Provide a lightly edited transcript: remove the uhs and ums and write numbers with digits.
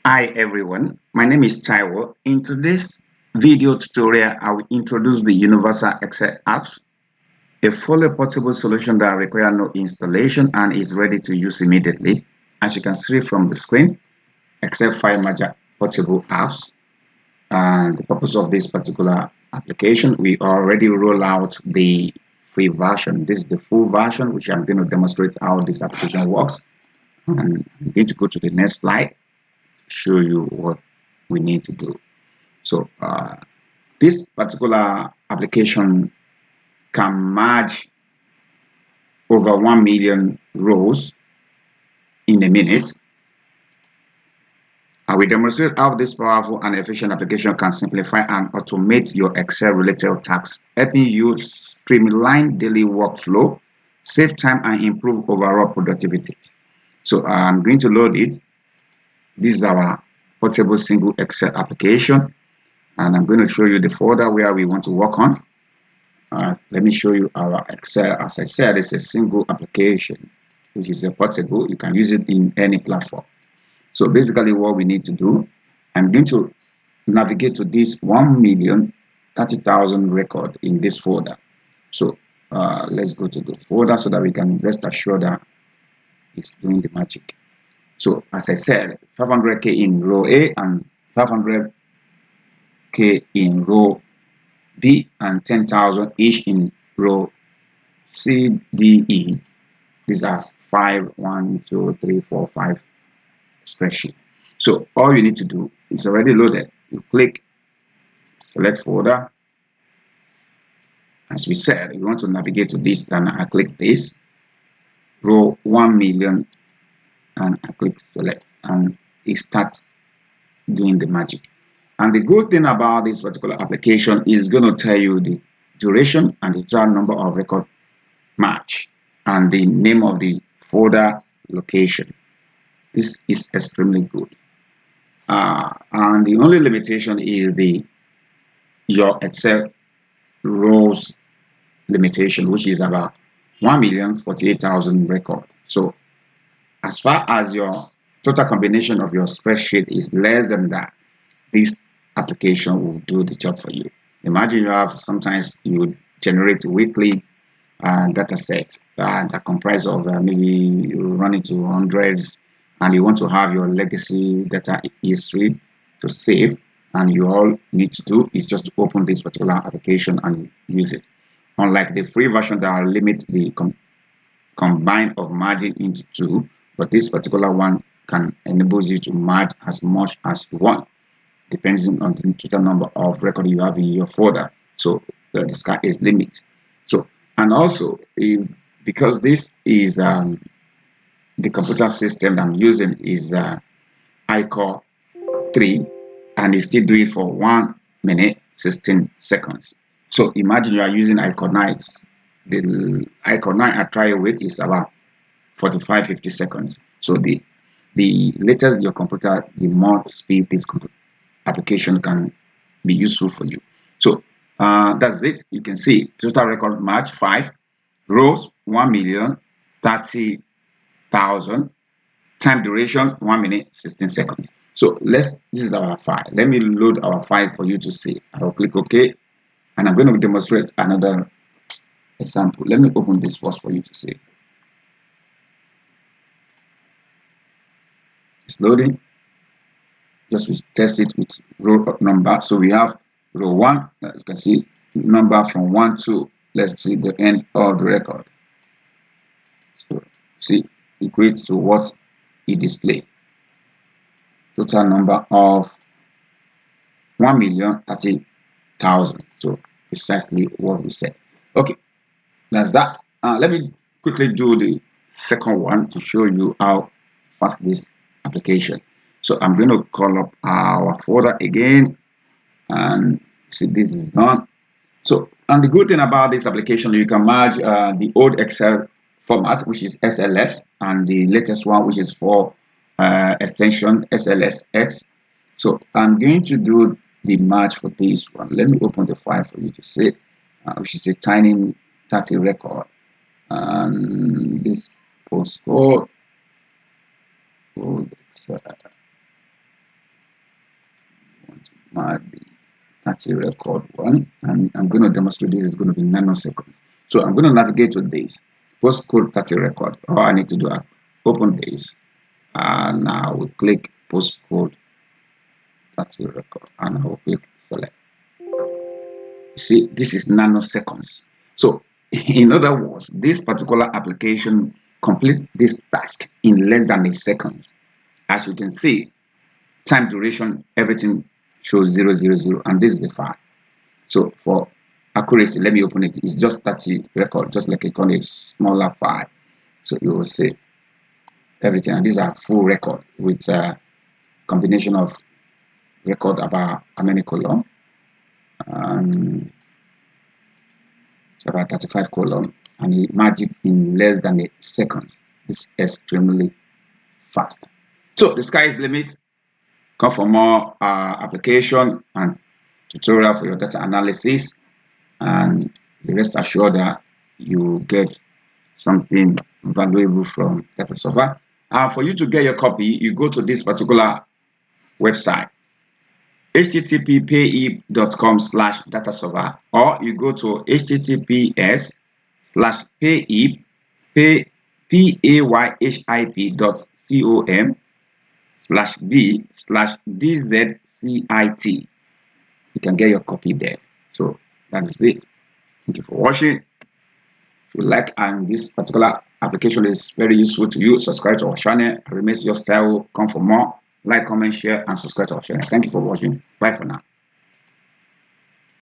Hi everyone, my name is Taiwo. In today's video tutorial, I will introduce the Universal Excel apps, a fully portable solution that requires no installation and is ready to use immediately. As you can see from the screen, Excel file manager portable apps. And the purpose of this particular application, we already roll out the free version. This is the full version, which I'm going to demonstrate how this application works. And I'm going to go to the next slide, show you what we need to do. So this particular application can merge over 1 million rows in a minute. I will demonstrate how this powerful and efficient application can simplify and automate your Excel-related tasks, helping you streamline daily workflow, save time, and improve overall productivity. So I'm going to load it. This is our portable single Excel application, and I'm going to show you the folder where we want to work on. Let me show you our Excel. As I said, it's a single application, which is a portable. You can use it in any platform. So basically what we need to do, I'm going to navigate to this 1,030,000 record in this folder. So let's go to the folder so that we can rest assured that it's doing the magic. So as I said, 500K in row A and 500K in row B and 10,000 each in row C, D, E. These are 5, 1, 2, 3, 4, 5 spreadsheet. So all you need to do is already loaded. You click select folder. As we said, you want to navigate to this, then I click this row 1 million and I click select, and it starts doing the magic. And the good thing about this particular application is going to tell you the duration and the total number of record match and the name of the folder location. This is extremely good. And the only limitation is your Excel rows limitation, which is about 1,048,000 record. So as far as your total combination of your spreadsheet is less than that, this application will do the job for you. Imagine you have sometimes you generate weekly data sets that comprise of maybe you run into hundreds, and you want to have your legacy data history to save, and you all need to do is just to open this particular application and use it. Unlike the free version that will limit the combine of merging into two, but this particular one can enable you to merge as much as you want, depending on the total number of records you have in your folder. So the sky is limit. So, and also because this is the computer system I'm using is iCore 3, and it's still doing for 1 minute 16 seconds. So imagine you are using iCore 9. The iCore 9 at trial weight is about 45-50 seconds. So the later your computer, the more speed this application can be useful for you. So that's it. You can see total record match 5 rows 1,030,000, time duration 1 minute 16 seconds. So this is our file. Let me load our file for you to see. I'll click OK, and I'm going to demonstrate another example. Let me open this first for you to see. It's loading. Just we test it with row number. So we have row 1. You can see number from 1 to, let's see, the end of the record. So see, equates to what it displayed. Total number of 1,030,000. So precisely what we said. Okay, that's that. Let me quickly do the second one to show you how fast this application. So I'm going to call up our folder again, and see this is done. So, and the good thing about this application, you can merge the old Excel format, which is SLS, and the latest one, which is for extension SLSX. So I'm going to do the merge for this one. Let me open the file for you to see, which is a tiny 30 record, and this postcode. might be 30 record one, and I'm going to demonstrate this is going to be nanoseconds. So I'm going to navigate to this postcode 30 record. All I need to do is open this, and I will click postcode 30 record, and I will click select. You see, this is nanoseconds. So in other words, this particular application completes this task in less than a second. As you can see, time duration, everything shows 000, and this is the file. So for accuracy, let me open it. It's just 30 record, just like a smaller file. So you will see everything, and these are full record with a combination of record about how many column. It's about 35 column, and he merged it in less than a second. It's extremely fast. So the sky is the limit. Come for more application and tutorial for your data analysis, and rest assured that you will get something valuable from data server. For you to get your copy, you go to this particular website, http://payib.com/dataserver, or you go to https://payib.com/b/dzcit. You can get your copy there. So that is it. Thank you for watching. If you like and this particular application is very useful to you, subscribe to our channel. Remains your style. Come for more. Like, comment, share, and subscribe to our channel. Thank you for watching. Bye for now.